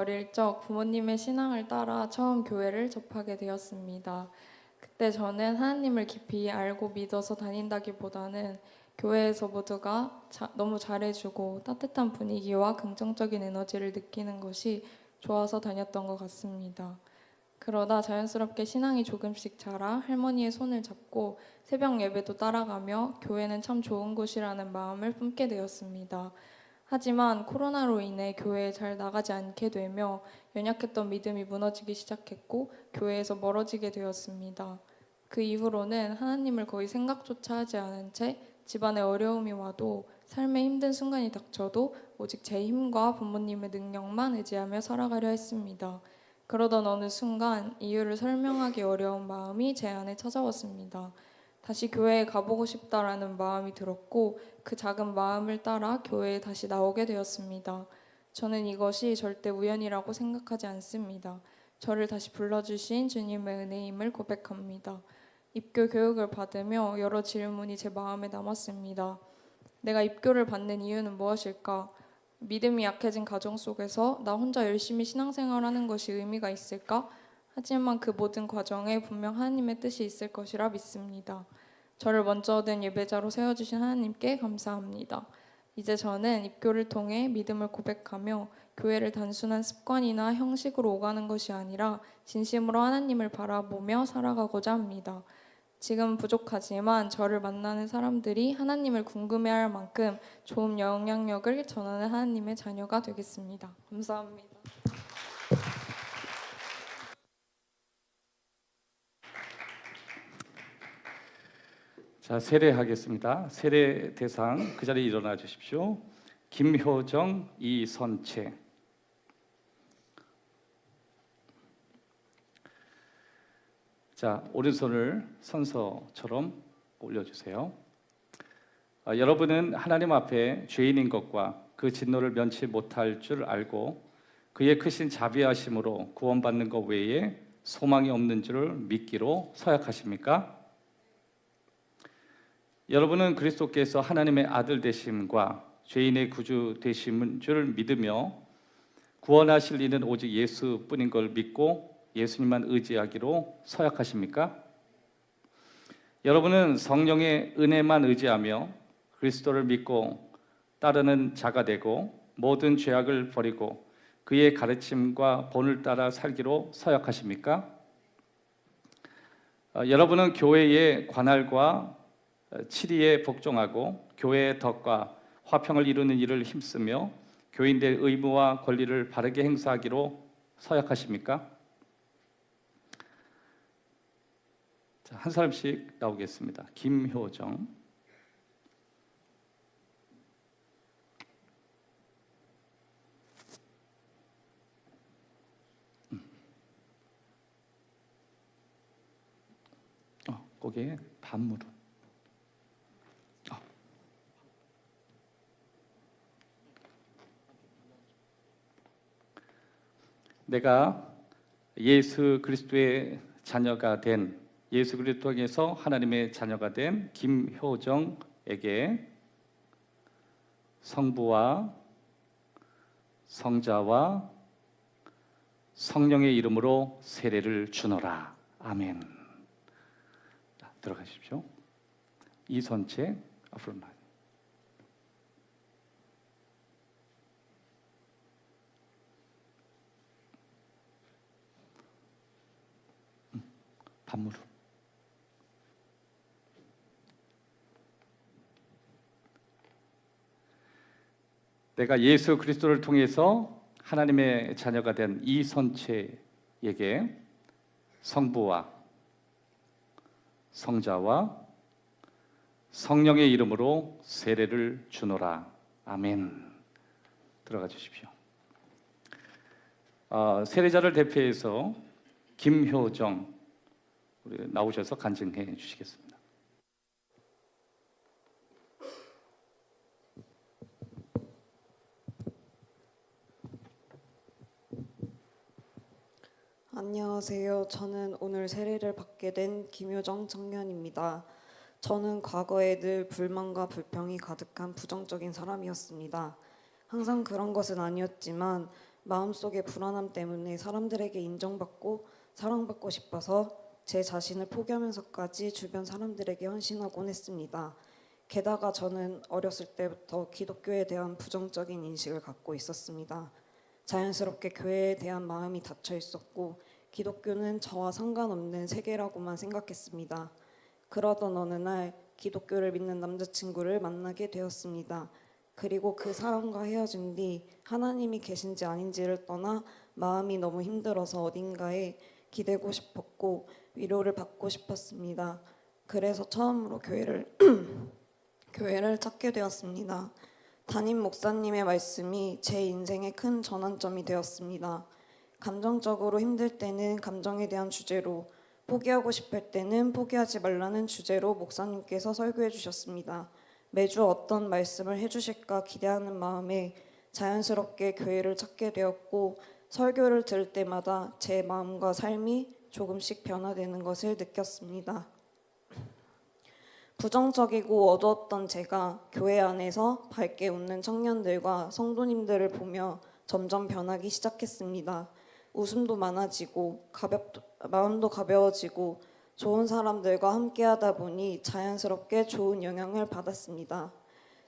어릴 적 부모님의 신앙을 따라 처음 교회를 접하게 되었습니다. 그때 저는 하나님을 깊이 알고 믿어서 다닌다기보다는 교회에서 모두가 너무 잘해주고 따뜻한 분위기와 긍정적인 에너지를 느끼는 것이 좋아서 다녔던 것 같습니다. 그러다 자연스럽게 신앙이 조금씩 자라 할머니의 손을 잡고 새벽 예배도 따라가며 교회는 참 좋은 곳이라는 마음을 품게 되었습니다. 하지만 코로나로 인해 교회에 잘 나가지 않게 되며 연약했던 믿음이 무너지기 시작했고 교회에서 멀어지게 되었습니다. 그 이후로는 하나님을 거의 생각조차 하지 않은 채 집안에 어려움이 와도 삶에 힘든 순간이 닥쳐도 오직 제 힘과 부모님의 능력만 의지하며 살아가려 했습니다. 그러던 어느 순간 이유를 설명하기 어려운 마음이 제 안에 찾아왔습니다. 다시 교회에 가보고 싶다라는 마음이 들었고 그 작은 마음을 따라 교회에 다시 나오게 되었습니다. 저는 이것이 절대 우연이라고 생각하지 않습니다. 저를 다시 불러주신 주님의 은혜임을 고백합니다. 입교 교육을 받으며 여러 질문이 제 마음에 남았습니다. 내가 입교를 받는 이유는 무엇일까? 믿음이 약해진 가정 속에서 나 혼자 열심히 신앙생활하는 것이 의미가 있을까? 하지만 그 모든 과정에 분명 하나님의 뜻이 있을 것이라 믿습니다. 저를 먼저 된 예배자로 세워주신 하나님께 감사합니다. 이제 저는 입교를 통해 믿음을 고백하며 교회를 단순한 습관이나 형식으로 오가는 것이 아니라 진심으로 하나님을 바라보며 살아가고자 합니다. 지금 부족하지만 저를 만나는 사람들이 하나님을 궁금해할 만큼 좋은 영향력을 전하는 하나님의 자녀가 되겠습니다. 감사합니다. 자, 세례하겠습니다. 세례 대상 그 자리에 일어나 주십시오. 김효정, 이선채. 자, 오른손을 선서처럼 올려주세요. 여러분은 하나님 앞에 죄인인 것과 그 진노를 면치 못할 줄 알고 그의 크신 자비하심으로 구원받는 것 외에 소망이 없는 줄을 믿기로 서약하십니까? 여러분은 그리스도께서 하나님의 아들 되심과 죄인의 구주 되심인 줄 믿으며 구원하실 이는 오직 예수뿐인 걸 믿고 예수님만 의지하기로 서약하십니까? 여러분은 성령의 은혜만 의지하며 그리스도를 믿고 따르는 자가 되고 모든 죄악을 버리고 그의 가르침과 본을 따라 살기로 서약하십니까? 여러분은 교회의 관할과 치리에 복종하고 교회의 덕과 화평을 이루는 일을 힘쓰며 교인들의 의무와 권리를 바르게 행사하기로 서약하십니까? 자, 한 사람씩 나오겠습니다. 김효정. 거기에 반무로. 내가 예수 그리스도의 자녀가 된 예수 그리스도에서 하나님의 자녀가 된 김효정에게 성부와 성자와 성령의 이름으로 세례를 주노라. 아멘. 자, 들어가십시오. 이선채 앞으로 나와요. 반무로. 내가 예수 그리스도를 통해서 하나님의 자녀가 된 이선채에게 성부와 성자와 성령의 이름으로 세례를 주노라. 아멘. 들어가 주십시오. 세례자를 대표해서 김효정 우리 나오셔서 간증해 주시겠습니다. 안녕하세요. 저는 오늘 세례를 받게 된 김효정 청년입니다. 저는 과거에 늘 불만과 불평이 가득한 부정적인 사람이었습니다. 항상 그런 것은 아니었지만 마음속의 불안함 때문에 사람들에게 인정받고 사랑받고 싶어서 제 자신을 포기하면서까지 주변 사람들에게 헌신하곤 했습니다. 게다가 저는 어렸을 때부터 기독교에 대한 부정적인 인식을 갖고 있었습니다. 자연스럽게 교회에 대한 마음이 닫혀 있었고 기독교는 저와 상관없는 세계라고만 생각했습니다. 그러던 어느 날 기독교를 믿는 남자친구를 만나게 되었습니다. 그리고 그 사람과 헤어진 뒤 하나님이 계신지 아닌지를 떠나 마음이 너무 힘들어서 어딘가에 기대고 싶었고 위로를 받고 싶었습니다. 그래서 처음으로 교회를 찾게 되었습니다. 담임 목사님의 말씀이 제 인생의 큰 전환점이 되었습니다. 감정적으로 힘들 때는 감정에 대한 주제로, 포기하고 싶을 때는 포기하지 말라는 주제로 목사님께서 설교해 주셨습니다. 매주 어떤 말씀을 해주실까 기대하는 마음에 자연스럽게 교회를 찾게 되었고 설교를 들을 때마다 제 마음과 삶이 조금씩 변화되는 것을 느꼈습니다. 부정적이고 어두웠던 제가 교회 안에서 밝게 웃는 청년들과 성도님들을 보며 점점 변하기 시작했습니다. 웃음도 많아지고 마음도 가벼워지고 좋은 사람들과 함께하다 보니 자연스럽게 좋은 영향을 받았습니다.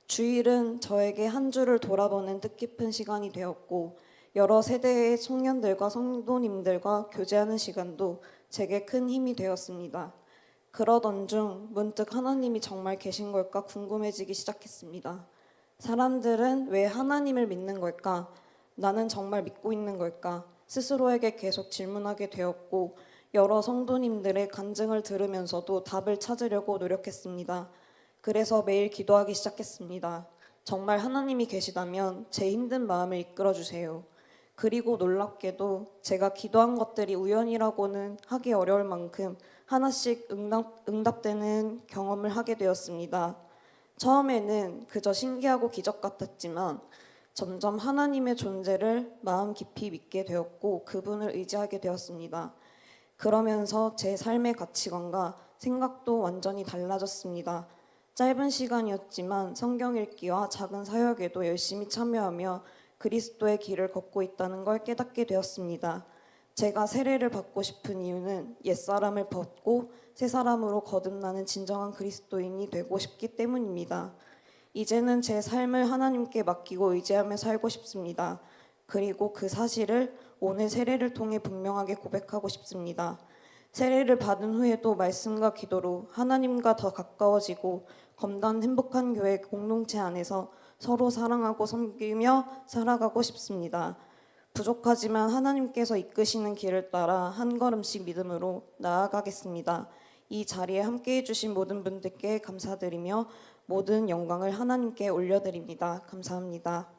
주일은 저에게 한 주를 돌아보는 뜻깊은 시간이 되었고 여러 세대의 청년들과 성도님들과 교제하는 시간도 제게 큰 힘이 되었습니다. 그러던 중 문득 하나님이 정말 계신 걸까 궁금해지기 시작했습니다. 사람들은 왜 하나님을 믿는 걸까? 나는 정말 믿고 있는 걸까? 스스로에게 계속 질문하게 되었고 여러 성도님들의 간증을 들으면서도 답을 찾으려고 노력했습니다. 그래서 매일 기도하기 시작했습니다. 정말 하나님이 계시다면 제 힘든 마음을 이끌어 주세요. 그리고 놀랍게도 제가 기도한 것들이 우연이라고는 하기 어려울 만큼 하나씩 응답되는 경험을 하게 되었습니다. 처음에는 그저 신기하고 기적 같았지만 점점 하나님의 존재를 마음 깊이 믿게 되었고 그분을 의지하게 되었습니다. 그러면서 제 삶의 가치관과 생각도 완전히 달라졌습니다. 짧은 시간이었지만 성경 읽기와 작은 사역에도 열심히 참여하며 그리스도의 길을 걷고 있다는 걸 깨닫게 되었습니다. 제가 세례를 받고 싶은 이유는 옛사람을 벗고 새 사람으로 거듭나는 진정한 그리스도인이 되고 싶기 때문입니다. 이제는 제 삶을 하나님께 맡기고 의지하며 살고 싶습니다. 그리고 그 사실을 오늘 세례를 통해 분명하게 고백하고 싶습니다. 세례를 받은 후에도 말씀과 기도로 하나님과 더 가까워지고 검단 행복한 교회 공동체 안에서 서로 사랑하고 섬기며 살아가고 싶습니다. 부족하지만 하나님께서 이끄시는 길을 따라 한 걸음씩 믿음으로 나아가겠습니다. 이 자리에 함께해 주신 모든 분들께 감사드리며 모든 영광을 하나님께 올려드립니다. 감사합니다.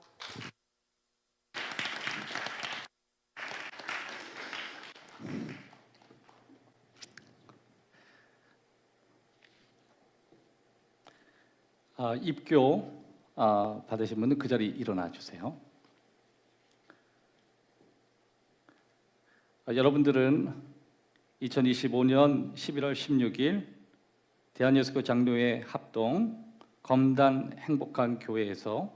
입교 받으신 분은 그 자리 일어나 주세요. 여러분들은 2025년 11월 16일 대한예수교 장로회 합동 검단 행복한 교회에서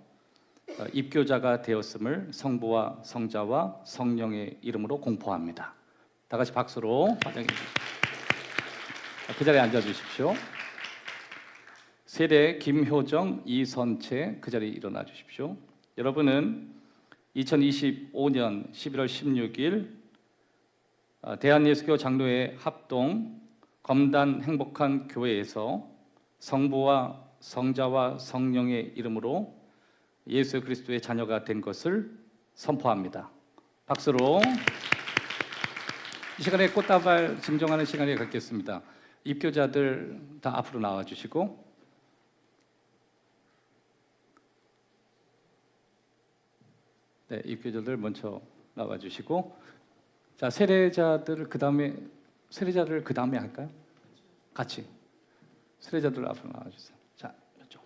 입교자가 되었음을 성부와 성자와 성령의 이름으로 공포합니다. 다 같이 박수로 환영해 주십시오. 그 자리에 앉아 주십시오. 세례 김효정, 이선채 그 자리에 일어나 주십시오. 여러분은 2025년 11월 16일 대한예수교 장로회 합동 검단 행복한 교회에서 성부와 성자와 성령의 이름으로 예수 그리스도의 자녀가 된 것을 선포합니다. 박수로 이 시간에 꽃다발 증정하는 시간을 갖겠습니다. 입교자들 다 앞으로 나와 주시고 네, 입교자들 먼저 나와 주시고 자, 세례자들을 그 다음에 할까요? 같이 세례자들 앞으로 나와 주세요. 자, 이쪽.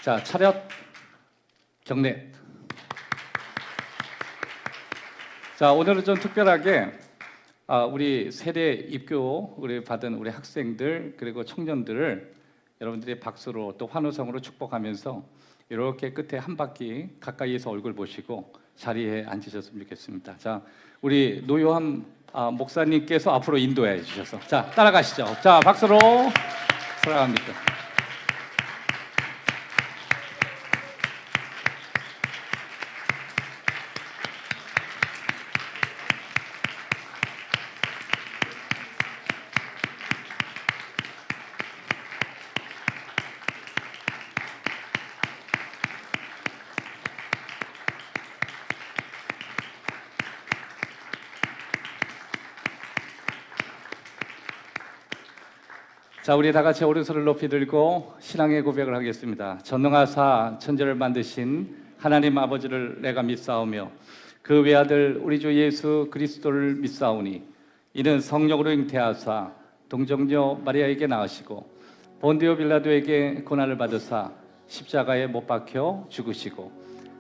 자, 차렷 경례. 자, 오늘은 좀 특별하게 우리 세례 입교 우리 받은 우리 학생들 그리고 청년들을 여러분들이 박수로 또 환호성으로 축복하면서 이렇게 끝에 한 바퀴 가까이에서 얼굴 보시고 자리에 앉으셨으면 좋겠습니다. 자, 우리 노요한 목사님께서 앞으로 인도해 주셔서 자, 따라가시죠. 자, 박수로 사랑합니다. 자, 우리 다 같이 오른손을 높이 들고 신앙의 고백을 하겠습니다. 전능하사 천지를 만드신 하나님 아버지를 내가 믿사오며 그 외아들 우리 주 예수 그리스도를 믿사오니 이는 성령으로 잉태하사 동정녀 마리아에게 낳으시고 본디오 빌라도에게 고난을 받으사 십자가에 못 박혀 죽으시고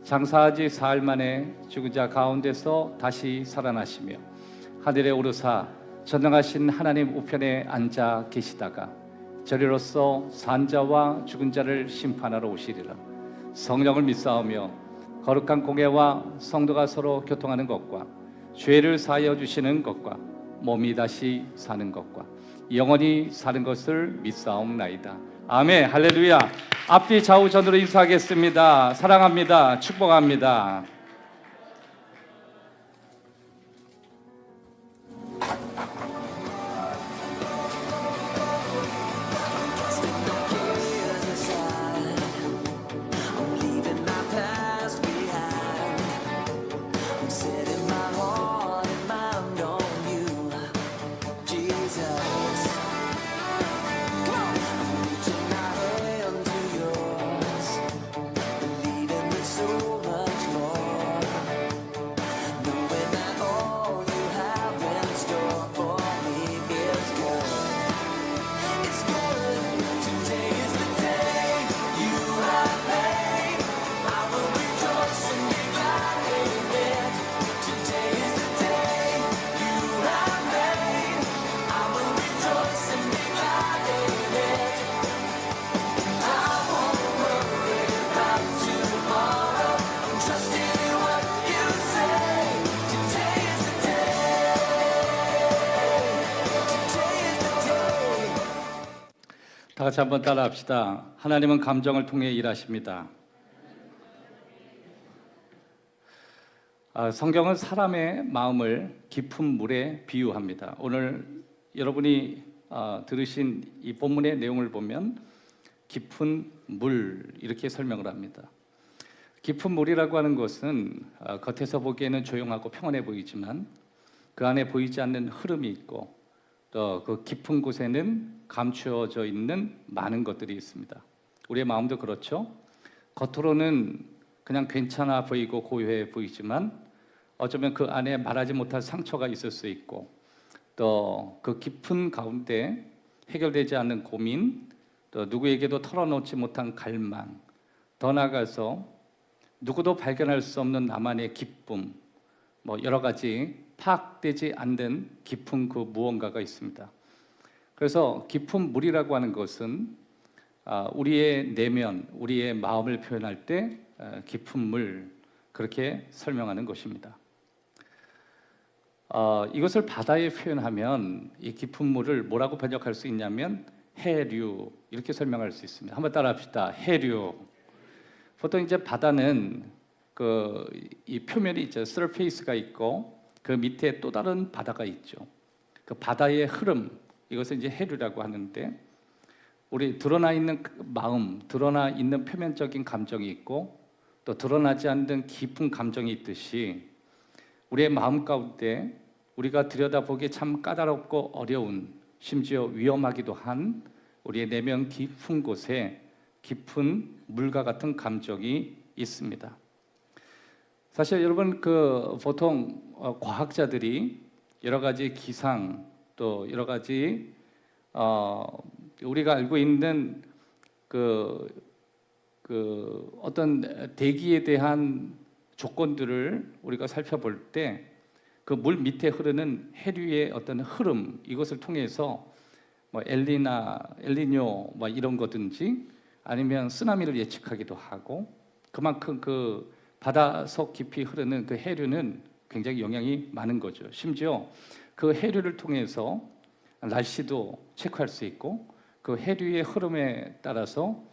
장사하지 사흘 만에 죽은 자 가운데서 다시 살아나시며 하늘에 오르사 전능하신 하나님 우편에 앉아 계시다가 저리로서 산자와 죽은 자를 심판하러 오시리라. 성령을 믿사오며 거룩한 공예와 성도가 서로 교통하는 것과 죄를 사하여 주시는 것과 몸이 다시 사는 것과 영원히 사는 것을 믿사옵나이다. 아멘. 할렐루야. 앞뒤 좌우 전으로 인사하겠습니다. 사랑합니다. 축복합니다. 다 같이 한번 따라합시다. 하나님은 감정을 통해 일하십니다. 성경은 사람의 마음을 깊은 물에 비유합니다. 오늘 여러분이 들으신 이 본문의 내용을 보면 깊은 물 이렇게 설명을 합니다. 깊은 물이라고 하는 것은 겉에서 보기에는 조용하고 평온해 보이지만 그 안에 보이지 않는 흐름이 있고 또 그 깊은 곳에는 감추어져 있는 많은 것들이 있습니다. 우리의 마음도 그렇죠. 겉으로는 그냥 괜찮아 보이고 고요해 보이지만 어쩌면 그 안에 말하지 못할 상처가 있을 수 있고 또 그 깊은 가운데 해결되지 않는 고민, 또 누구에게도 털어놓지 못한 갈망, 더 나아가서 누구도 발견할 수 없는 나만의 기쁨, 여러 가지 파악되지 않는 깊은 그 무언가가 있습니다. 그래서 깊은 물이라고 하는 것은 우리의 내면, 우리의 마음을 표현할 때 깊은 물 그렇게 설명하는 것입니다. 이것을 바다에 표현하면 이 깊은 물을 뭐라고 번역할 수 있냐면 해류 이렇게 설명할 수 있습니다. 한번 따라합시다. 해류. 보통 이제 바다는 이 표면이 있죠. 서페이스가 있고 그 밑에 또 다른 바다가 있죠. 그 바다의 흐름 이것을 이제 해류라고 하는데 우리 드러나 있는 마음, 드러나 있는 표면적인 감정이 있고 또 드러나지 않는 깊은 감정이 있듯이 우리의 마음 가운데 우리가 들여다보기 참 까다롭고 어려운 심지어 위험하기도 한 우리의 내면 깊은 곳에 깊은 물과 같은 감정이 있습니다. 사실 여러분 보통 과학자들이 여러 가지 기상 또 여러 가지 우리가 알고 있는 그 그 어떤 대기에 대한 조건들을 우리가 살펴볼 때 그 물 밑에 흐르는 해류의 어떤 흐름 이것을 통해서 뭐 엘니뇨 뭐 이런 거든지 아니면 쓰나미를 예측하기도 하고 그만큼 그 바다속 깊이 흐르는 그 해류는 굉장히 영향이 많은 거죠. 심지어 그 해류를 통해서 날씨도 체크할 수 있고 그 해류의 흐름에 따라서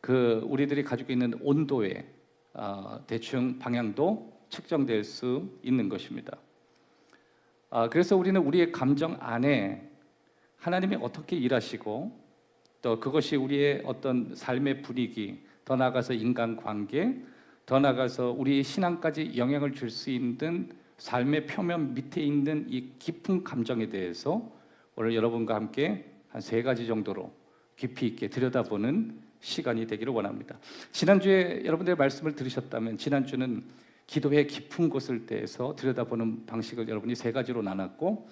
그 우리들이 가지고 있는 온도의 대충 방향도 측정될 수 있는 것입니다. 그래서 우리는 우리의 감정 안에 하나님이 어떻게 일하시고 또 그것이 우리의 어떤 삶의 분위기, 더 나아가서 인간관계, 더 나아가서 우리의 신앙까지 영향을 줄 수 있는 삶의 표면 밑에 있는 이 깊은 감정에 대해서 오늘 여러분과 함께 한 3가지 정도로 깊이 있게 들여다보는 시간이 되기를 원합니다. 지난주에 여러분들의 말씀을 들으셨다면 지난주는 기도의 깊은 곳을 대해서 들여다보는 방식을 여러분이 3가지로 나눴고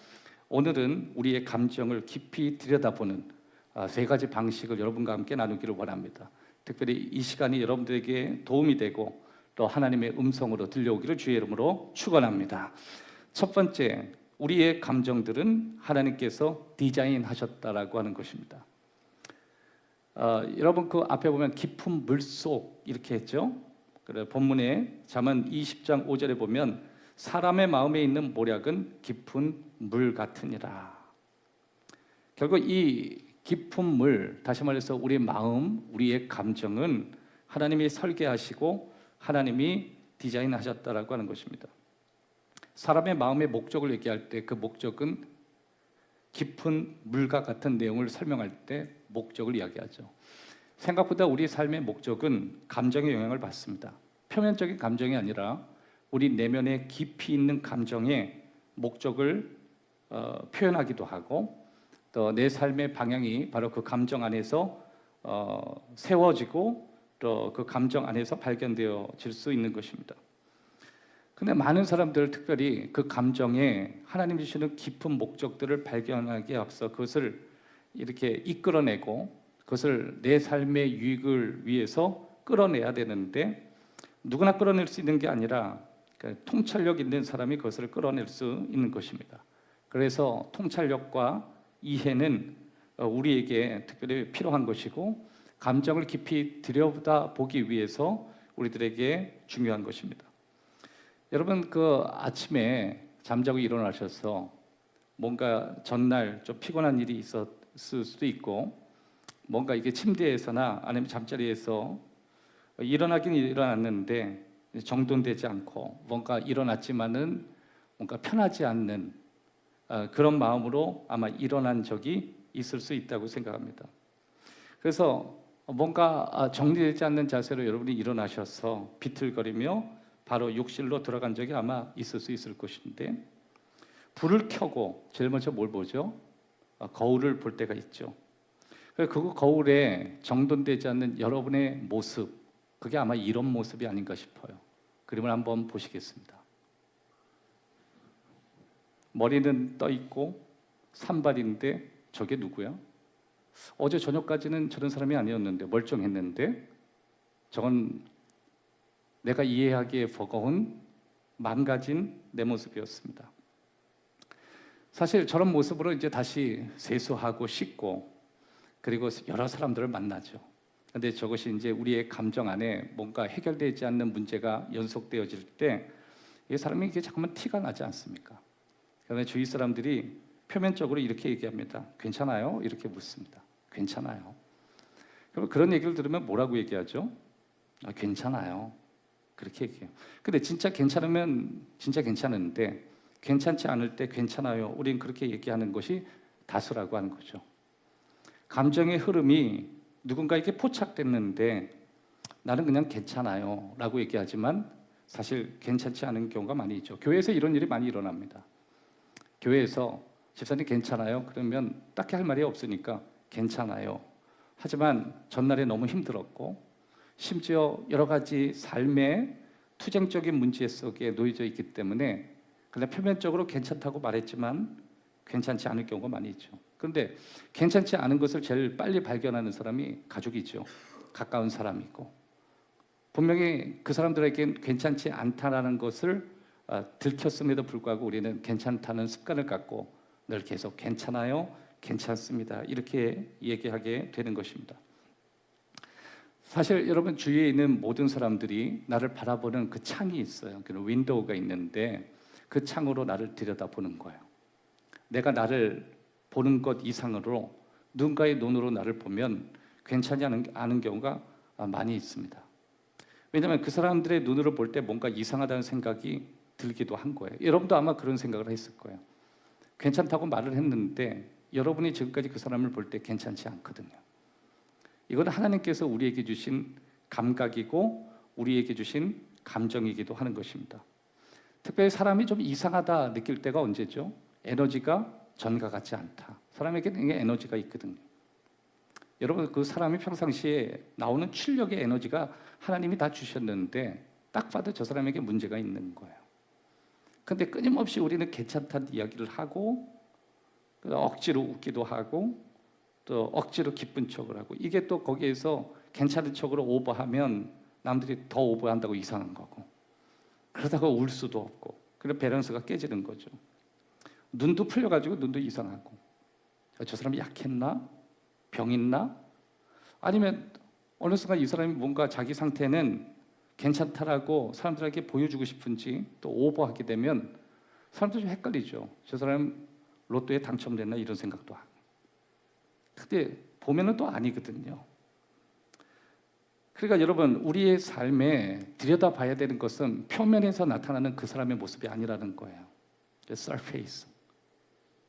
오늘은 우리의 감정을 깊이 들여다보는 3가지 방식을 여러분과 함께 나누기를 원합니다. 특별히 이 시간이 여러분들에게 도움이 되고 또 하나님의 음성으로 들려오기를 주의 이름으로 축원합니다. 첫 번째, 우리의 감정들은 하나님께서 디자인하셨다라고 하는 것입니다. 여러분 그 앞에 보면 깊은 물속 이렇게 했죠. 그래 본문에 잠언 20장 5절에 보면 사람의 마음에 있는 모략은 깊은 물 같으니라. 결국 이 깊은 물, 다시 말해서 우리의 마음, 우리의 감정은 하나님이 설계하시고 하나님이 디자인하셨다라고 하는 것입니다. 사람의 마음의 목적을 얘기할 때 그 목적은 깊은 물과 같은 내용을 설명할 때 목적을 이야기하죠. 생각보다 우리 삶의 목적은 감정의 영향을 받습니다. 표면적인 감정이 아니라 우리 내면에 깊이 있는 감정의 목적을 표현하기도 하고 또 내 삶의 방향이 바로 그 감정 안에서 세워지고 또 그 감정 안에서 발견되어질 수 있는 것입니다. 근데 많은 사람들 특별히 그 감정에 하나님 주시는 깊은 목적들을 발견하기에 앞서 그것을 이렇게 이끌어내고 그것을 내 삶의 유익을 위해서 끌어내야 되는데 누구나 끌어낼 수 있는 게 아니라 통찰력 있는 사람이 그것을 끌어낼 수 있는 것입니다. 그래서 통찰력과 이해는 우리에게 특별히 필요한 것이고 감정을 깊이 들여다보기 위해서 우리들에게 중요한 것입니다. 여러분 그 아침에 잠자고 일어나셔서 뭔가 전날 좀 피곤한 일이 있었을 수도 있고 뭔가 이게 침대에서나 아니면 잠자리에서 일어나긴 일어났는데 정돈되지 않고 뭔가 일어났지만은 뭔가 편하지 않는 그런 마음으로 아마 일어난 적이 있을 수 있다고 생각합니다. 그래서 뭔가 정리되지 않는 자세로 여러분이 일어나셔서 비틀거리며 바로 욕실로 들어간 적이 아마 있을 수 있을 것인데 불을 켜고 제일 먼저 뭘 보죠? 거울을 볼 때가 있죠. 그 거울에 정돈되지 않는 여러분의 모습, 그게 아마 이런 모습이 아닌가 싶어요. 그림을 한번 보시겠습니다. 머리는 떠 있고 산발인데 저게 누구야? 어제 저녁까지는 저런 사람이 아니었는데 멀쩡했는데 저건 내가 이해하기에 버거운 망가진 내 모습이었습니다. 사실 저런 모습으로 이제 다시 세수하고 씻고 그리고 여러 사람들을 만나죠. 근데 저것이 이제 우리의 감정 안에 뭔가 해결되지 않는 문제가 연속되어질 때 이 사람이 이게 잠깐만 티가 나지 않습니까? 그다음에 주위 사람들이 표면적으로 이렇게 얘기합니다. 괜찮아요? 이렇게 묻습니다. 괜찮아요. 그럼 그런 얘기를 들으면 뭐라고 얘기하죠? 괜찮아요. 그렇게 얘기해요. 근데 진짜 괜찮으면 진짜 괜찮은데 괜찮지 않을 때 괜찮아요. 우린 그렇게 얘기하는 것이 다수라고 하는 거죠. 감정의 흐름이 누군가에게 포착됐는데 나는 그냥 괜찮아요 라고 얘기하지만 사실 괜찮지 않은 경우가 많이 있죠. 교회에서 이런 일이 많이 일어납니다. 교회에서 집사님 괜찮아요? 그러면 딱히 할 말이 없으니까 괜찮아요. 하지만 전날에 너무 힘들었고 심지어 여러 가지 삶의 투쟁적인 문제 속에 놓여져 있기 때문에 그냥 표면적으로 괜찮다고 말했지만 괜찮지 않을 경우가 많이 있죠. 그런데 괜찮지 않은 것을 제일 빨리 발견하는 사람이 가족이죠. 가까운 사람이고 분명히 그 사람들에겐 괜찮지 않다라는 것을 들켰음에도 불구하고 우리는 괜찮다는 습관을 갖고 늘 계속 괜찮아요, 괜찮습니다 이렇게 얘기하게 되는 것입니다. 사실 여러분 주위에 있는 모든 사람들이 나를 바라보는 그 창이 있어요. 그 윈도우가 있는데 그 창으로 나를 들여다보는 거예요. 내가 나를 보는 것 이상으로 누군가의 눈으로 나를 보면 괜찮지 않은 경우가 많이 있습니다. 왜냐하면 그 사람들의 눈으로 볼 때 뭔가 이상하다는 생각이 들기도 한 거예요. 여러분도 아마 그런 생각을 했을 거예요. 괜찮다고 말을 했는데 여러분이 지금까지 그 사람을 볼 때 괜찮지 않거든요. 이건 하나님께서 우리에게 주신 감각이고 우리에게 주신 감정이기도 하는 것입니다. 특별히 사람이 좀 이상하다 느낄 때가 언제죠? 에너지가 전과 같지 않다. 사람에게는 에너지가 있거든요. 여러분 그 사람이 평상시에 나오는 출력의 에너지가 하나님이 다 주셨는데 딱 봐도 저 사람에게 문제가 있는 거예요. 근데 끊임없이 우리는 괜찮다는 이야기를 하고 억지로 웃기도 하고 또 억지로 기쁜 척을 하고 이게 또 거기에서 괜찮은 척으로 오버하면 남들이 더 오버한다고 이상한 거고 그러다가 울 수도 없고 그래서 밸런스가 깨지는 거죠. 눈도 풀려가지고 눈도 이상하고 저 사람이 약했나? 병 있나? 아니면 어느 순간 이 사람이 뭔가 자기 상태는 괜찮다라고 사람들에게 보여주고 싶은지 또 오버하게 되면 사람들이 좀 헷갈리죠. 저 사람 로또에 당첨됐나 이런 생각도 하고. 근데 보면은 또 아니거든요. 그러니까 여러분 우리의 삶에 들여다봐야 되는 것은 표면에서 나타나는 그 사람의 모습이 아니라는 거예요. surface.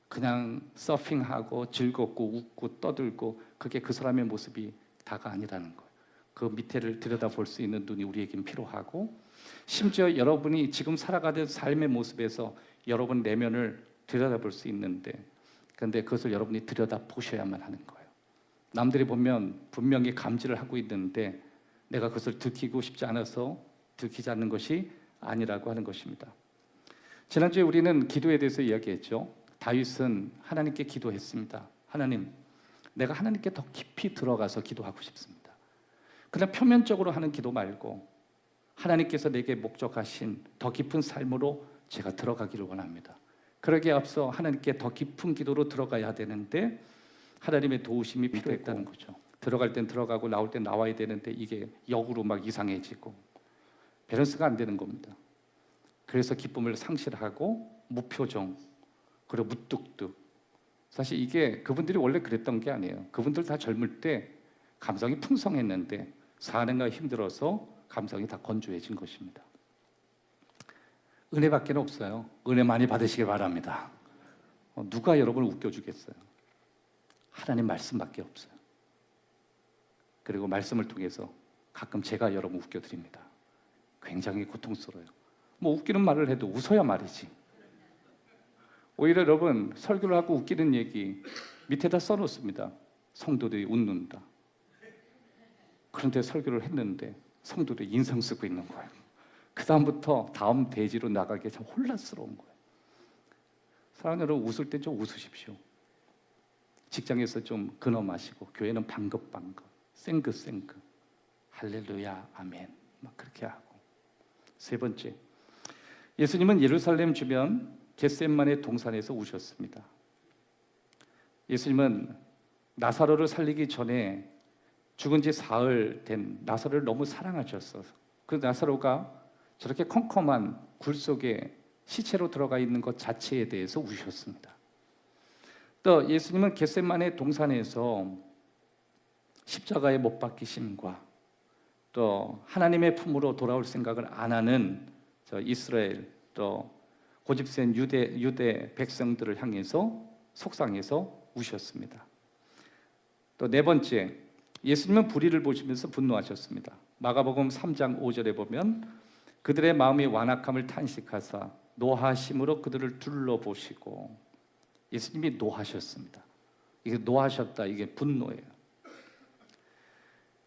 그냥 서핑하고 즐겁고 웃고 떠들고 그게 그 사람의 모습이 다가 아니라는 거예요. 그 밑에를 들여다볼 수 있는 눈이 우리에겐 필요하고 심지어 여러분이 지금 살아가는 삶의 모습에서 여러분 내면을 들여다볼 수 있는데 그런데 그것을 여러분이 들여다보셔야만 하는 거예요. 남들이 보면 분명히 감지를 하고 있는데 내가 그것을 들키고 싶지 않아서 들키지 않는 것이 아니라고 하는 것입니다. 지난주에 우리는 기도에 대해서 이야기했죠. 다윗은 하나님께 기도했습니다. 하나님, 내가 하나님께 더 깊이 들어가서 기도하고 싶습니다. 그냥 표면적으로 하는 기도 말고 하나님께서 내게 목적하신 더 깊은 삶으로 제가 들어가기를 원합니다. 그러기에 앞서 하나님께 더 깊은 기도로 들어가야 되는데 하나님의 도우심이 필요했다는 거죠. 들어갈 땐 들어가고 나올 땐 나와야 되는데 이게 역으로 막 이상해지고 밸런스가 안 되는 겁니다. 그래서 기쁨을 상실하고 무표정 그리고 무뚝뚝. 사실 이게 그분들이 원래 그랬던 게 아니에요. 그분들 다 젊을 때 감성이 풍성했는데 사는가 힘들어서 감성이 다 건조해진 것입니다. 은혜밖에 없어요. 은혜 많이 받으시길 바랍니다. 누가 여러분을 웃겨주겠어요? 하나님 말씀밖에 없어요. 그리고 말씀을 통해서 가끔 제가 여러분 웃겨드립니다. 굉장히 고통스러워요. 뭐 웃기는 말을 해도 웃어야 말이지. 오히려 여러분 설교를 하고 웃기는 얘기 밑에다 써놓습니다. 성도들이 웃는다. 그런데 설교를 했는데 성도들이 인상 쓰고 있는 거예요. 그 다음부터 다음 대지로 나가기에 참 혼란스러운 거예요. 사랑하는 여러분 웃을 때 좀 웃으십시오. 직장에서 좀 근엄하시고 교회는 방긋방긋 생긋생긋 할렐루야 아멘 막 그렇게 하고. 세 번째, 예수님은 예루살렘 주변 겟세마네 동산에서 우셨습니다. 예수님은 나사로를 살리기 전에 죽은 지 사흘 된 나사로를 너무 사랑하셨어서 그 나사로가 저렇게 컴컴한 굴 속에 시체로 들어가 있는 것 자체에 대해서 우셨습니다. 또 예수님은 겟세마네 동산에서 십자가에 못 박히심과 또 하나님의 품으로 돌아올 생각을 안 하는 저 이스라엘 또 고집센 유대 백성들을 향해서 속상해서 우셨습니다. 또 네 번째, 예수님은 불의를 보시면서 분노하셨습니다. 마가복음 3장 5절에 보면 그들의 마음이 완악함을 탄식하사 노하심으로 그들을 둘러보시고 예수님이 노하셨습니다. 이게 노하셨다, 이게 분노예요.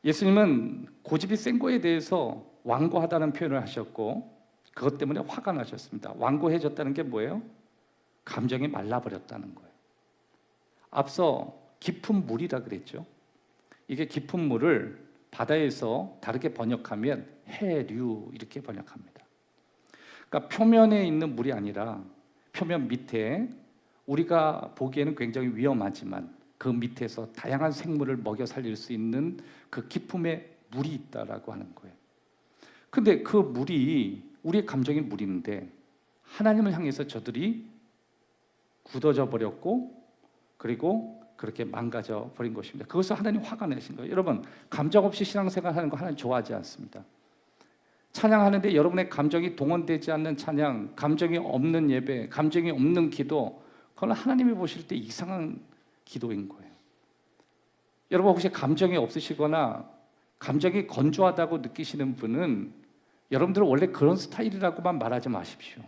예수님은 고집이 센 거에 대해서 완고하다는 표현을 하셨고 그것 때문에 화가 나셨습니다. 완고해졌다는 게 뭐예요? 감정이 말라버렸다는 거예요. 앞서 깊은 물이라 그랬죠. 이게 깊은 물을 바다에서 다르게 번역하면 해류 이렇게 번역합니다. 그러니까 표면에 있는 물이 아니라 표면 밑에 우리가 보기에는 굉장히 위험하지만 그 밑에서 다양한 생물을 먹여 살릴 수 있는 그 깊음의 물이 있다라고 하는 거예요. 근데 그 물이 우리의 감정이 물인데 하나님을 향해서 저들이 굳어져 버렸고 그리고 그렇게 망가져 버린 것입니다. 그것을 하나님 화가 내신 거예요. 여러분, 감정 없이 신앙생활하는 거 하나님 좋아하지 않습니다. 찬양하는데 여러분의 감정이 동원되지 않는 찬양, 감정이 없는 예배, 감정이 없는 기도, 그건 하나님이 보실 때 이상한 기도인 거예요. 여러분 혹시 감정이 없으시거나 감정이 건조하다고 느끼시는 분은 여러분들은 원래 그런 스타일이라고만 말하지 마십시오.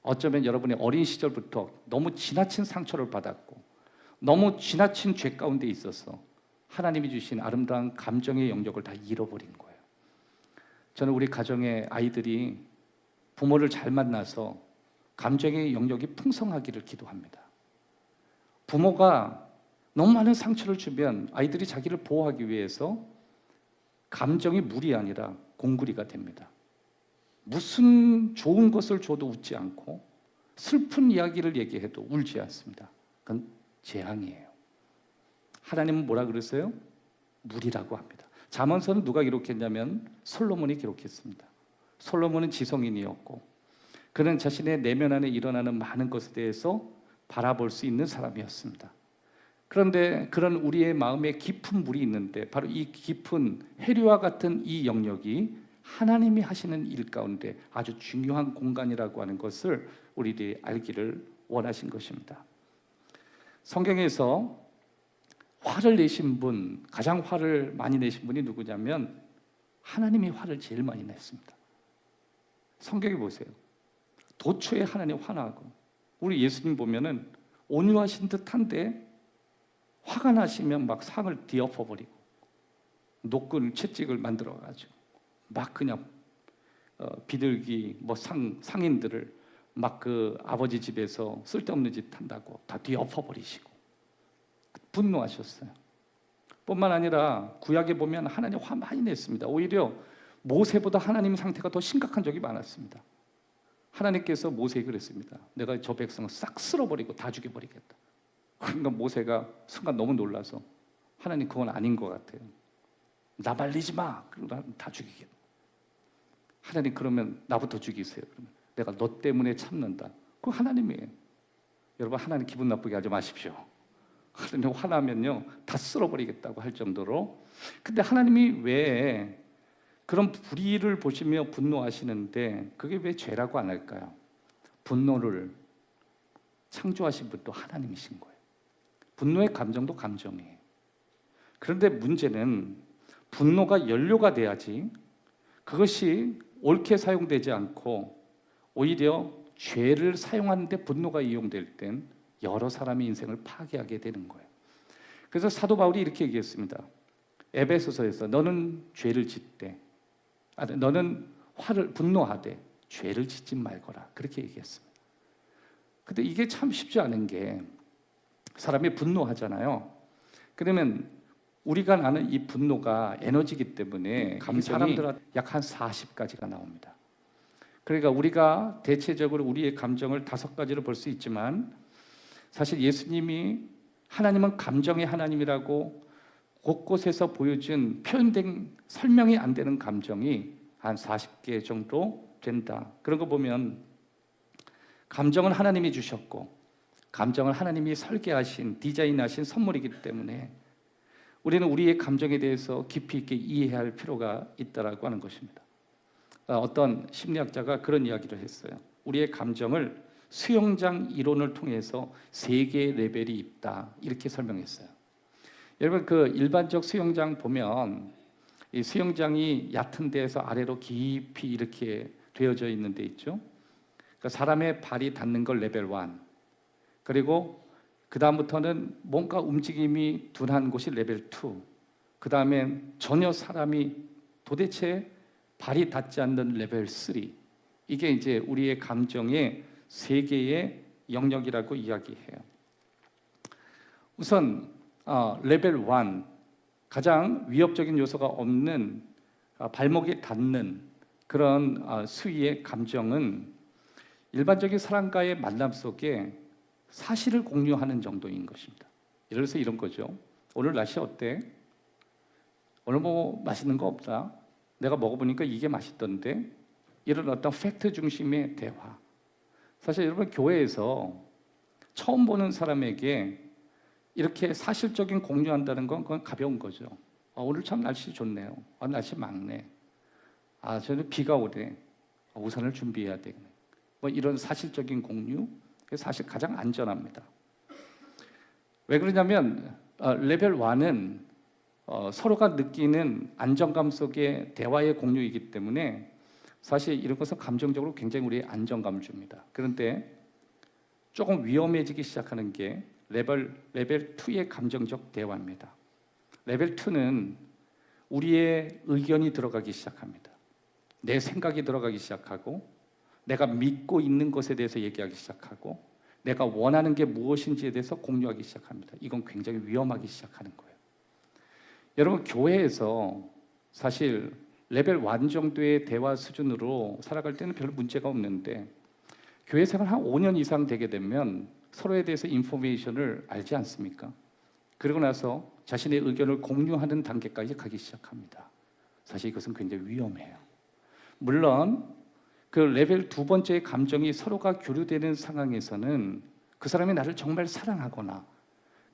어쩌면 여러분의 어린 시절부터 너무 지나친 상처를 받았고 너무 지나친 죄 가운데 있어서 하나님이 주신 아름다운 감정의 영역을 다 잃어버린 거예요. 저는 우리 가정의 아이들이 부모를 잘 만나서 감정의 영역이 풍성하기를 기도합니다. 부모가 너무 많은 상처를 주면 아이들이 자기를 보호하기 위해서 감정이 물이 아니라 공구리가 됩니다. 무슨 좋은 것을 줘도 웃지 않고 슬픈 이야기를 얘기해도 울지 않습니다. 그건 재앙이에요. 하나님은 뭐라 그러세요? 물이라고 합니다. 잠언서는 누가 기록했냐면 솔로몬이 기록했습니다. 솔로몬은 지성인이었고 그는 자신의 내면 안에 일어나는 많은 것에 대해서 바라볼 수 있는 사람이었습니다. 그런데 그런 우리의 마음에 깊은 물이 있는데 바로 이 깊은 해류와 같은 이 영역이 하나님이 하시는 일 가운데 아주 중요한 공간이라고 하는 것을 우리들이 알기를 원하신 것입니다. 성경에서 화를 내신 분, 가장 화를 많이 내신 분이 누구냐면 하나님이 화를 제일 많이 냈습니다. 성경에 보세요. 도초에 하나님 화나고 우리 예수님 보면은 온유하신 듯한데 화가 나시면 막 상을 뒤엎어버리고 노끈 채찍을 만들어가지고 막 그냥 비둘기 뭐 상인들을 막 그 아버지 집에서 쓸데없는 짓 한다고 다 뒤엎어버리시고 분노하셨어요. 뿐만 아니라 구약에 보면 하나님 화 많이 냈습니다. 오히려 모세보다 하나님 상태가 더 심각한 적이 많았습니다. 하나님께서 모세에게 그랬습니다. 내가 저 백성을 싹 쓸어버리고 다 죽여버리겠다. 그러니까 모세가 순간 너무 놀라서 하나님 그건 아닌 것 같아요. 나 말리지 마. 그러면 다 죽이겠다. 하나님 그러면 나부터 죽이세요. 그러면 내가 너 때문에 참는다. 그거 하나님이에요. 여러분 하나님 기분 나쁘게 하지 마십시오. 하나님 화나면요 다 쓸어버리겠다고 할 정도로. 근데 하나님이 왜 그런 불의를 보시며 분노하시는데 그게 왜 죄라고 안 할까요? 분노를 창조하신 분도 하나님이신 거예요. 분노의 감정도 감정이에요. 그런데 문제는 분노가 연료가 돼야지 그것이 옳게 사용되지 않고 오히려 죄를 사용하는데 분노가 이용될 땐 여러 사람의 인생을 파괴하게 되는 거예요. 그래서 사도 바울이 이렇게 얘기했습니다. 에베소서에서 너는 죄를 짓되 너는 분노하되 죄를 짓지 말거라 그렇게 얘기했습니다. 근데 이게 참 쉽지 않은 게 사람이 분노하잖아요. 그러면 우리가 나는 이 분노가 에너지이기 때문에 사람들은 약 한 40가지가 나옵니다. 그러니까 우리가 대체적으로 우리의 감정을 5가지로 볼 수 있지만 사실 예수님이 하나님은 감정의 하나님이라고 곳곳에서 보여준 표현된 설명이 안 되는 감정이 한 40개 정도 된다. 그런 거 보면 감정은 하나님이 주셨고 감정을 하나님이 설계하신 디자인하신 선물이기 때문에 우리는 우리의 감정에 대해서 깊이 있게 이해해야 할 필요가 있다라고 하는 것입니다. 어떤 심리학자가 그런 이야기를 했어요. 우리의 감정을 수영장 이론을 통해서 3개의 레벨이 있다 이렇게 설명했어요. 여러분 그 일반적 수영장 보면 이 수영장이 얕은 데에서 아래로 깊이 이렇게 되어져 있는 데 있죠. 그러니까 사람의 발이 닿는 걸 레벨 1, 그리고 그 다음부터는 뭔가 움직임이 둔한 곳이 레벨 2, 그 다음엔 전혀 사람이 도대체 발이 닿지 않는 레벨 3. 이게 이제 우리의 감정의 3개의 영역이라고 이야기해요. 우선 레벨 1, 가장 위협적인 요소가 없는 발목이 닿는 그런 수위의 감정은 일반적인 사람과의 만남 속에 사실을 공유하는 정도인 것입니다. 예를 들어서 이런 거죠. 오늘 날씨 어때? 오늘 뭐 맛있는 거 없다? 내가 먹어보니까 이게 맛있던데? 이런 어떤 팩트 중심의 대화. 사실 여러분 교회에서 처음 보는 사람에게 이렇게 사실적인 공유한다는 건 그건 가벼운 거죠. 오늘 참 날씨 좋네요. 날씨 맑네. 저는 비가 오래. 우산을 준비해야 돼. 뭐 이런 사실적인 공유, 사실 가장 안전합니다. 왜 그러냐면 레벨 1은 서로가 느끼는 안정감 속의 대화의 공유이기 때문에 사실 이런 것은 감정적으로 굉장히 우리의 안정감을 줍니다. 그런데 조금 위험해지기 시작하는 게 레벨 2의 감정적 대화입니다. 레벨 2는 우리의 의견이 들어가기 시작합니다. 내 생각이 들어가기 시작하고 내가 믿고 있는 것에 대해서 얘기하기 시작하고 내가 원하는 게 무엇인지에 대해서 공유하기 시작합니다. 이건 굉장히 위험하기 시작하는 거예요. 여러분 교회에서 사실 레벨 1 정도의 대화 수준으로 살아갈 때는 별로 문제가 없는데 교회 생활 한 5년 이상 되게 되면 서로에 대해서 인포메이션을 알지 않습니까? 그러고 나서 자신의 의견을 공유하는 단계까지 가기 시작합니다. 사실 이것은 굉장히 위험해요. 물론 그 레벨 2번째의 감정이 서로가 교류되는 상황에서는 그 사람이 나를 정말 사랑하거나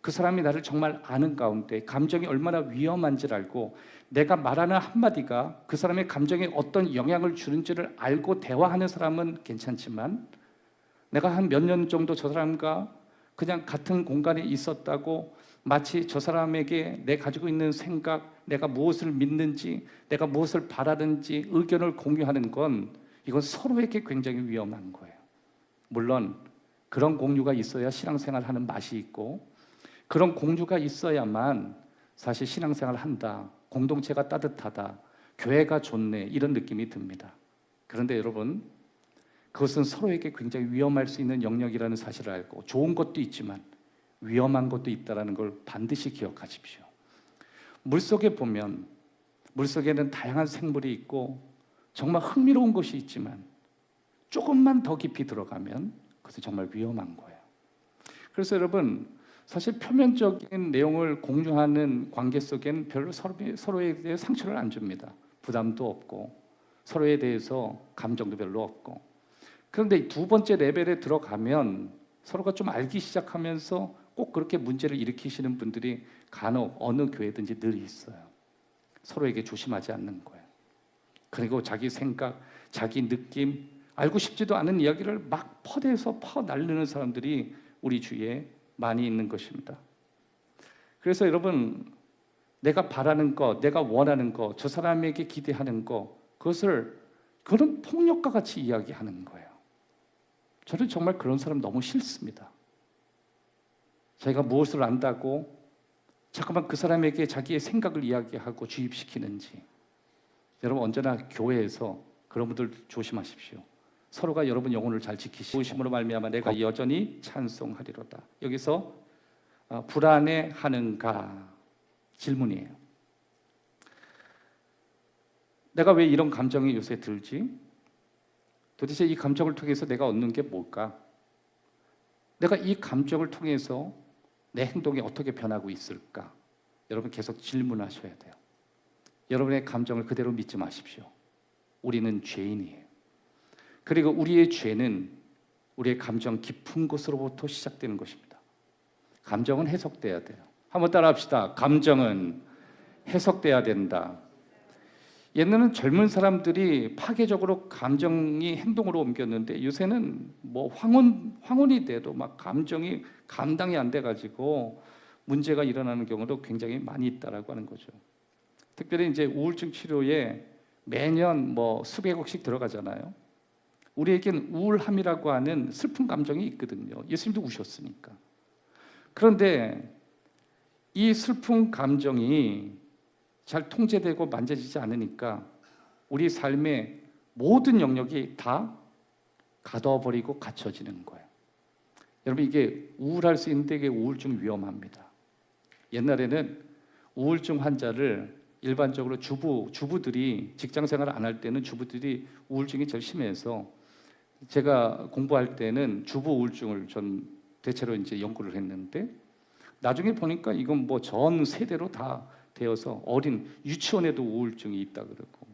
그 사람이 나를 정말 아는 가운데 감정이 얼마나 위험한지를 알고 내가 말하는 한마디가 그 사람의 감정에 어떤 영향을 주는지를 알고 대화하는 사람은 괜찮지만 내가 한 몇 년 정도 저 사람과 그냥 같은 공간에 있었다고 마치 저 사람에게 내 가지고 있는 생각, 내가 무엇을 믿는지, 내가 무엇을 바라는지 의견을 공유하는 건 이건 서로에게 굉장히 위험한 거예요. 물론 그런 공유가 있어야 신앙생활을 하는 맛이 있고 그런 공유가 있어야만 사실 신앙생활을 한다, 공동체가 따뜻하다, 교회가 좋네 이런 느낌이 듭니다. 그런데 여러분 그것은 서로에게 굉장히 위험할 수 있는 영역이라는 사실을 알고 좋은 것도 있지만 위험한 것도 있다는 걸 반드시 기억하십시오. 물속에 보면 물속에는 다양한 생물이 있고 정말 흥미로운 것이 있지만 조금만 더 깊이 들어가면 그것은 정말 위험한 거예요. 그래서 여러분 사실 표면적인 내용을 공유하는 관계 속엔 별로 서로에 대해 상처를 안 줍니다. 부담도 없고 서로에 대해서 감정도 별로 없고. 그런데 두 번째 레벨에 들어가면 서로가 좀 알기 시작하면서 꼭 그렇게 문제를 일으키시는 분들이 간혹 어느 교회든지 늘 있어요. 서로에게 조심하지 않는 거예요. 그리고 자기 생각, 자기 느낌, 알고 싶지도 않은 이야기를 막 퍼대서 퍼날르는 사람들이 우리 주위에 많이 있는 것입니다. 그래서 여러분 내가 바라는 것, 내가 원하는 것, 저 사람에게 기대하는 것 그것을 그런 폭력과 같이 이야기하는 거예요. 저는 정말 그런 사람 너무 싫습니다. 자기가 무엇을 안다고 자꾸만 그 사람에게 자기의 생각을 이야기하고 주입시키는지. 여러분 언제나 교회에서 그런 분들 조심하십시오. 서로가 여러분 영혼을 잘 지키시고 심으로 말미암아 내가 여전히 찬송하리로다. 여기서 불안해하는가 질문이에요. 내가 왜 이런 감정이 요새 들지? 도대체 이 감정을 통해서 내가 얻는 게 뭘까? 내가 이 감정을 통해서 내 행동이 어떻게 변하고 있을까? 여러분 계속 질문하셔야 돼요. 여러분의 감정을 그대로 믿지 마십시오. 우리는 죄인이에요. 그리고 우리의 죄는 우리의 감정 깊은 곳으로부터 시작되는 것입니다. 감정은 해석돼야 돼요. 한번 따라합시다. 감정은 해석돼야 된다. 옛날에는 젊은 사람들이 파괴적으로 감정이 행동으로 옮겼는데 요새는 뭐 황혼이 돼도 막 감정이 감당이 안 돼가지고 문제가 일어나는 경우도 굉장히 많이 있다라고 하는 거죠. 특별히 이제 우울증 치료에 매년 뭐 수백억씩 들어가잖아요. 우리에겐 우울함이라고 하는 슬픈 감정이 있거든요. 예수님도 우셨으니까. 그런데 이 슬픈 감정이 잘 통제되고 만져지지 않으니까 우리 삶의 모든 영역이 다 가둬버리고 갇혀지는 거예요. 여러분 이게 우울할 수 있는데 이게 우울증 위험합니다. 옛날에는 우울증 환자를 일반적으로 주부들이 직장 생활을 안 할 때는 주부들이 우울증이 제일 심해서 제가 공부할 때는 주부 우울증을 전 대체로 이제 연구를 했는데 나중에 보니까 이건 뭐 전 세대로 다 되어서 어린 유치원에도 우울증이 있다 그러고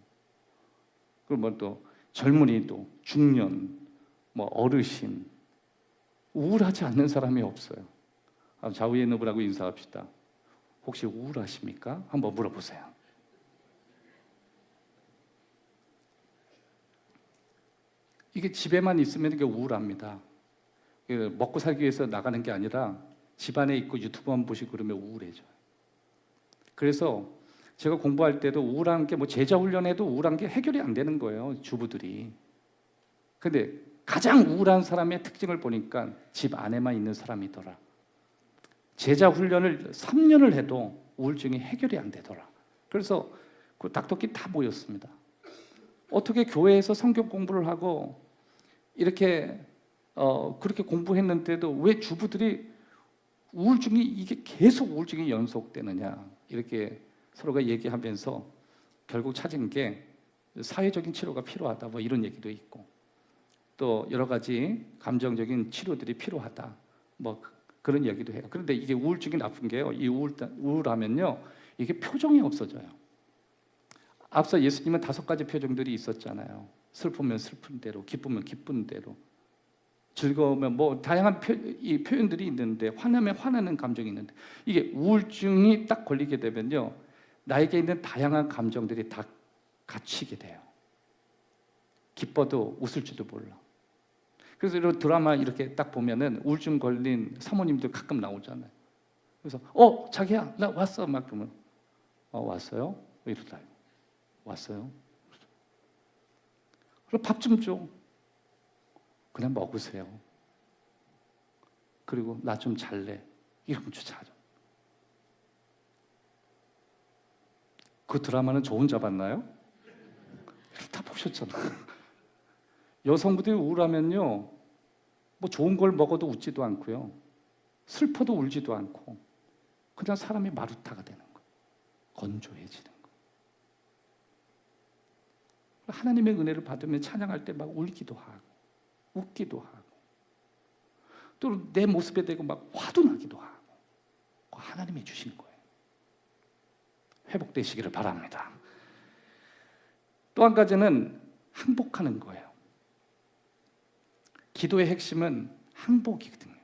그리고 뭐 또 젊은이도 중년 뭐 어르신 우울하지 않는 사람이 없어요. 좌우에 있는 분하고 인사합시다. 혹시 우울하십니까? 한번 물어보세요. 이게 집에만 있으면 이게 우울합니다. 먹고 살기 위해서 나가는 게 아니라 집 안에 있고 유튜브만 보시고 그러면 우울해져요. 그래서 제가 공부할 때도 우울한 게 뭐 제자 훈련에도 우울한 게 해결이 안 되는 거예요. 주부들이. 근데 가장 우울한 사람의 특징을 보니까 집 안에만 있는 사람이더라. 제자 훈련을 3년을 해도 우울증이 해결이 안 되더라. 그래서 그 닥터끼리 다 모였습니다. 어떻게 교회에서 성경 공부를 하고 이렇게 그렇게 공부했는데도 왜 주부들이 우울증이 이게 계속 우울증이 연속되느냐 이렇게 서로가 얘기하면서 결국 찾은 게 사회적인 치료가 필요하다 뭐 이런 얘기도 있고 또 여러 가지 감정적인 치료들이 필요하다 뭐 그런 얘기도 해요. 그런데 이게 우울증이 나쁜 게요. 이 우울하면요 이게 표정이 없어져요. 앞서 예수님은 5가지 표정들이 있었잖아요. 슬프면 슬픈 대로, 기쁘면 기쁜 대로, 즐거우면 뭐 다양한 이 표현들이 있는데 화나면 화나는 감정이 있는데 이게 우울증이 딱 걸리게 되면요 나에게 있는 다양한 감정들이 다 갇히게 돼요. 기뻐도 웃을 줄도 몰라. 그래서 이런 드라마 이렇게 딱 보면은 우울증 걸린 사모님들 가끔 나오잖아요. 그래서 자기야 나 왔어 막 그러면 왔어요? 왜 이러다 왔어요? 그럼 밥 좀 줘. 그냥 먹으세요. 그리고 나 좀 잘래. 이러면 주차하죠. 그 드라마는 저 혼자 봤나요? 다 보셨잖아. 여성분들이 우울하면요, 뭐 좋은 걸 먹어도 웃지도 않고요, 슬퍼도 울지도 않고 그냥 사람이 마루타가 되는 거예요. 건조해지는 거예요. 하나님의 은혜를 받으면 찬양할 때 막 울기도 하고 웃기도 하고 또 내 모습에 대고 막 화도 나기도 하고 하나님이 주신 거예요. 회복되시기를 바랍니다. 또 한 가지는 항복하는 거예요. 기도의 핵심은 항복이거든요.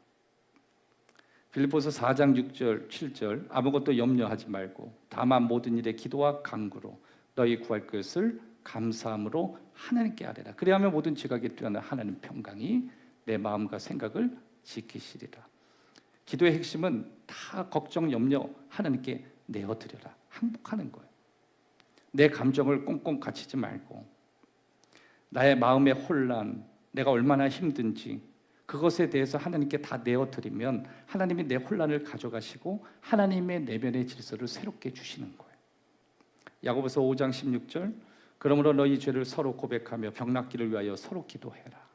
빌립보서 4장 6절 7절 아무것도 염려하지 말고 다만 모든 일에 기도와 간구로 너희 구할 것을 감사함으로 하나님께 아뢰라. 그리하면 모든 지각에 뛰어난 하나님 평강이 내 마음과 생각을 지키시리라. 기도의 핵심은 다 걱정 염려 하나님께 내어드려라. 항복하는 거예요. 내 감정을 꽁꽁 갇히지 말고 나의 마음의 혼란, 내가 얼마나 힘든지 그것에 대해서 하나님께 다 내어드리면 하나님이 내 혼란을 가져가시고 하나님의 내면의 질서를 새롭게 주시는 거예요. 야고보서 5장 16절 그러므로 너희 죄를 서로 고백하며 병 낫기를 위하여 서로 기도해라.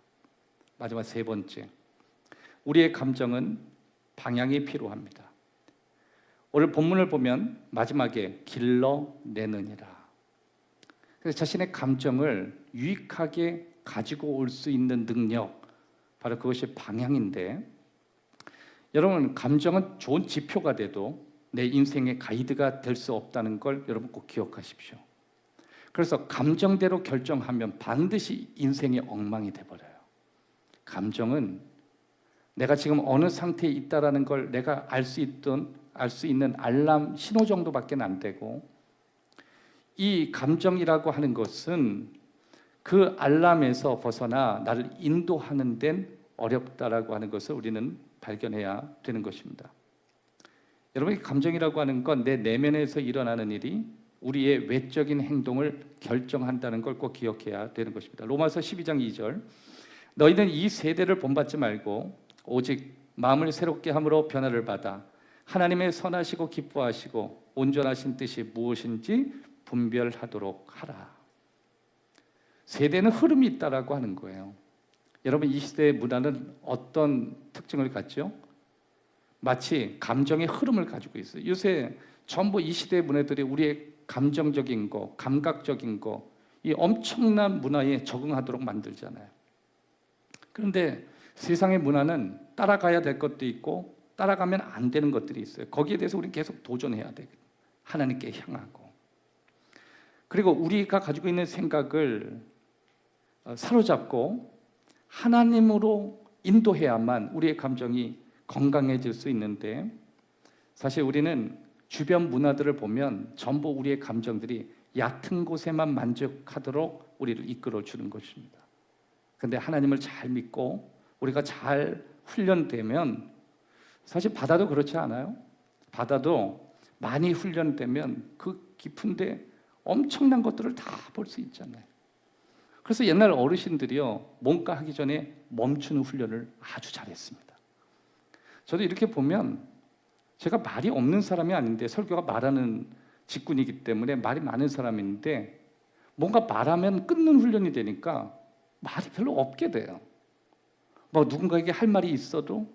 마지막 세 번째, 우리의 감정은 방향이 필요합니다. 오늘 본문을 보면 마지막에 길러내느니라. 그래서 자신의 감정을 유익하게 가지고 올 수 있는 능력, 바로 그것이 방향인데, 여러분 감정은 좋은 지표가 돼도 내 인생의 가이드가 될 수 없다는 걸 여러분 꼭 기억하십시오. 그래서 감정대로 결정하면 반드시 인생의 엉망이 돼버려요. 감정은 내가 지금 어느 상태에 있다라는 걸 내가 알 수 있는 알람 신호 정도밖에 안 되고, 이 감정이라고 하는 것은 그 알람에서 벗어나 나를 인도하는 데는 어렵다라고 하는 것을 우리는 발견해야 되는 것입니다. 여러분, 이 감정이라고 하는 건 내 내면에서 일어나는 일이 우리의 외적인 행동을 결정한다는 걸 꼭 기억해야 되는 것입니다. 로마서 12장 2절 너희는 이 세대를 본받지 말고 오직 마음을 새롭게 함으로 변화를 받아 하나님의 선하시고 기뻐하시고 온전하신 뜻이 무엇인지 분별하도록 하라. 세대는 흐름이 있다라고 하는 거예요. 여러분, 이 시대의 문화는 어떤 특징을 갖죠? 마치 감정의 흐름을 가지고 있어요. 요새 전부 이 시대의 문화들이 우리의 감정적인 거, 감각적인 거, 이 엄청난 문화에 적응하도록 만들잖아요. 그런데 세상의 문화는 따라가야 될 것도 있고 따라가면 안 되는 것들이 있어요. 거기에 대해서 우리는 계속 도전해야 돼요. 하나님께 향하고. 그리고 우리가 가지고 있는 생각을 사로잡고 하나님으로 인도해야만 우리의 감정이 건강해질 수 있는데, 사실 우리는 주변 문화들을 보면 전부 우리의 감정들이 얕은 곳에만 만족하도록 우리를 이끌어 주는 것입니다. 그런데 하나님을 잘 믿고 우리가 잘 훈련되면, 사실 바다도 그렇지 않아요? 바다도 많이 훈련되면 그 깊은데 엄청난 것들을 다 볼 수 있잖아요. 그래서 옛날 어르신들이요, 뭔가 하기 전에 멈추는 훈련을 아주 잘했습니다. 저도 이렇게 보면 제가 말이 없는 사람이 아닌데, 설교가 말하는 직군이기 때문에 말이 많은 사람인데, 뭔가 말하면 끊는 훈련이 되니까 말이 별로 없게 돼요. 뭐 누군가에게 할 말이 있어도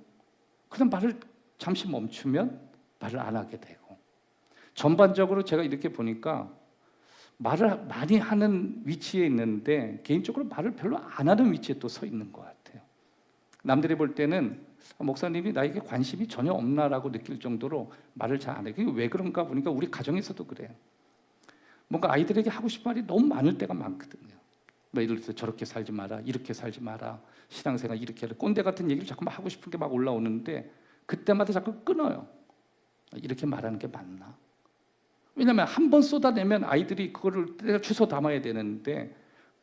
그냥 말을 잠시 멈추면 말을 안 하게 되고, 전반적으로 제가 이렇게 보니까 말을 많이 하는 위치에 있는데 개인적으로 말을 별로 안 하는 위치에 또 서 있는 것 같아요. 남들이 볼 때는 목사님이 나에게 관심이 전혀 없나라고 느낄 정도로 말을 잘 안 해요. 그게 왜 그런가 보니까 우리 가정에서도 그래요. 뭔가 아이들에게 하고 싶은 말이 너무 많을 때가 많거든요. 뭐 예를 들어서 저렇게 살지 마라, 이렇게 살지 마라, 신앙생활 이렇게 하라, 꼰대 같은 얘기를 자꾸 하고 싶은 게 막 올라오는데 그때마다 자꾸 끊어요. 이렇게 말하는 게 맞나? 왜냐하면 한 번 쏟아내면 아이들이 그거를 내가 주워 담아야 되는데,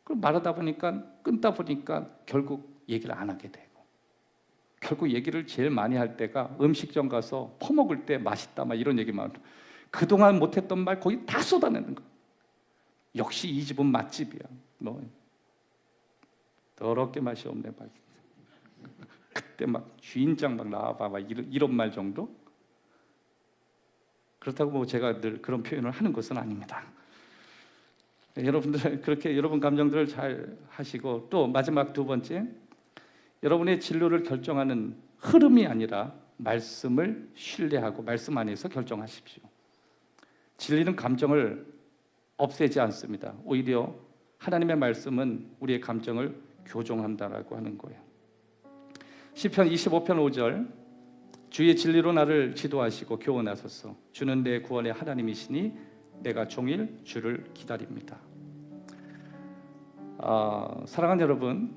그걸 말하다 보니까 끊다 보니까 결국 얘기를 안 하게 되고, 결국 얘기를 제일 많이 할 때가 음식점 가서 퍼먹을 때 맛있다 막 이런 얘기만, 그동안 못했던 말 거기 다 쏟아내는 거. 역시 이 집은 맛집이야. 뭐 더럽게 맛이 없네. 막. 그때 막 주인장 막 나와봐 막 이런 말 정도. 그렇다고 뭐 제가 늘 그런 표현을 하는 것은 아닙니다. 여러분들 그렇게 여러분 감정들을 잘 하시고, 또 마지막 두 번째, 여러분의 진로를 결정하는 흐름이 아니라 말씀을 신뢰하고 말씀 안에서 결정하십시오. 진리는 감정을 없애지 않습니다. 오히려 하나님의 말씀은 우리의 감정을 교정한다라고 하는 거예요. 시편 25편 5절, 주의 진리로 나를 지도하시고 교훈하소서. 주는 내 구원의 하나님이시니 내가 종일 주를 기다립니다. 사랑하는 여러분,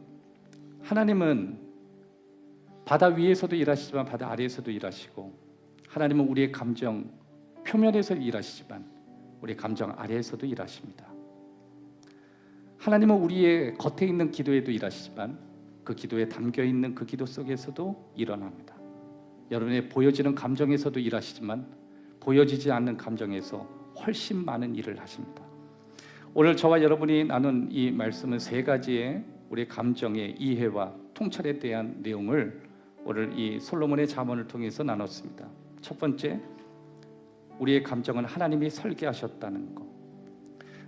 하나님은 바다 위에서도 일하시지만 바다 아래에서도 일하시고, 하나님은 우리의 감정 표면에서 일하시지만 우리의 감정 아래에서도 일하십니다. 하나님은 우리의 겉에 있는 기도에도 일하시지만 그 기도에 담겨있는 그 기도 속에서도 일어납니다. 여러분의 보여지는 감정에서도 일하시지만 보여지지 않는 감정에서 훨씬 많은 일을 하십니다. 오늘 저와 여러분이 나눈 이 말씀은 세 가지의 우리의 감정의 이해와 통찰에 대한 내용을 오늘 이 솔로몬의 잠언을 통해서 나눴습니다. 첫 번째, 우리의 감정은 하나님이 설계하셨다는 것.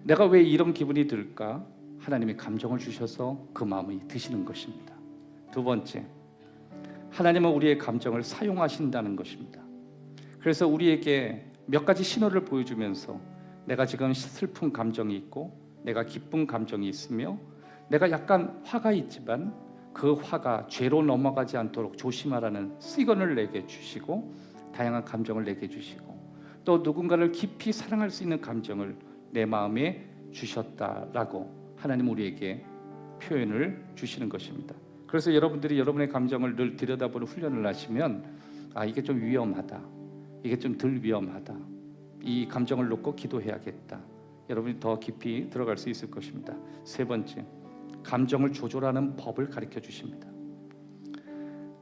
내가 왜 이런 기분이 들까? 하나님이 감정을 주셔서 그 마음이 드시는 것입니다. 두 번째, 하나님은 우리의 감정을 사용하신다는 것입니다. 그래서 우리에게 몇 가지 신호를 보여주면서 내가 지금 슬픈 감정이 있고 내가 기쁜 감정이 있으며 내가 약간 화가 있지만 그 화가 죄로 넘어가지 않도록 조심하라는 시그널을 내게 주시고, 다양한 감정을 내게 주시고, 또 누군가를 깊이 사랑할 수 있는 감정을 내 마음에 주셨다라고 하나님 우리에게 표현을 주시는 것입니다. 그래서 여러분들이 여러분의 감정을 늘 들여다보는 훈련을 하시면, 이게 좀 위험하다, 이게 좀 덜 위험하다, 이 감정을 놓고 기도해야겠다, 여러분이 더 깊이 들어갈 수 있을 것입니다. 세 번째, 감정을 조절하는 법을 가르쳐 주십니다.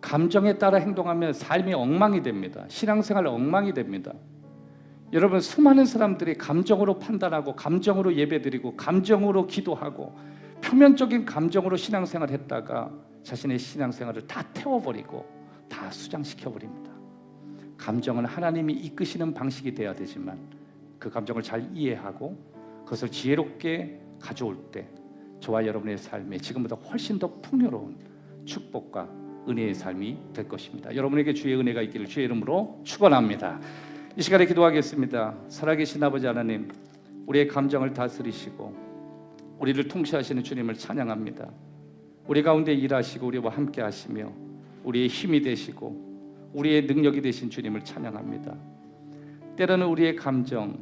감정에 따라 행동하면 삶이 엉망이 됩니다. 신앙생활 엉망이 됩니다. 여러분, 수많은 사람들이 감정으로 판단하고 감정으로 예배드리고 감정으로 기도하고 표면적인 감정으로 신앙생활 했다가 자신의 신앙생활을 다 태워버리고 다 수장시켜버립니다. 감정은 하나님이 이끄시는 방식이 돼야 되지만 그 감정을 잘 이해하고 그것을 지혜롭게 가져올 때 저와 여러분의 삶에 지금보다 훨씬 더 풍요로운 축복과 은혜의 삶이 될 것입니다. 여러분에게 주의 은혜가 있기를 주의 이름으로 축원합니다. 이 시간에 기도하겠습니다. 살아계신 아버지 하나님, 우리의 감정을 다스리시고 우리를 통치하시는 주님을 찬양합니다. 우리 가운데 일하시고 우리와 함께 하시며 우리의 힘이 되시고 우리의 능력이 되신 주님을 찬양합니다. 때로는 우리의 감정,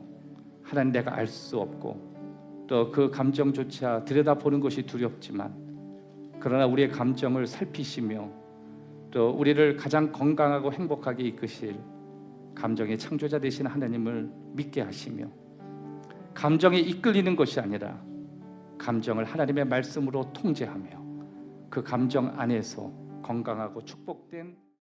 하나님 내가 알 수 없고 또 그 감정조차 들여다보는 것이 두렵지만, 그러나 우리의 감정을 살피시며 또 우리를 가장 건강하고 행복하게 이끄실 감정의 창조자 되신 하나님을 믿게 하시며, 감정에 이끌리는 것이 아니라 감정을 하나님의 말씀으로 통제하며 그 감정 안에서 건강하고 축복된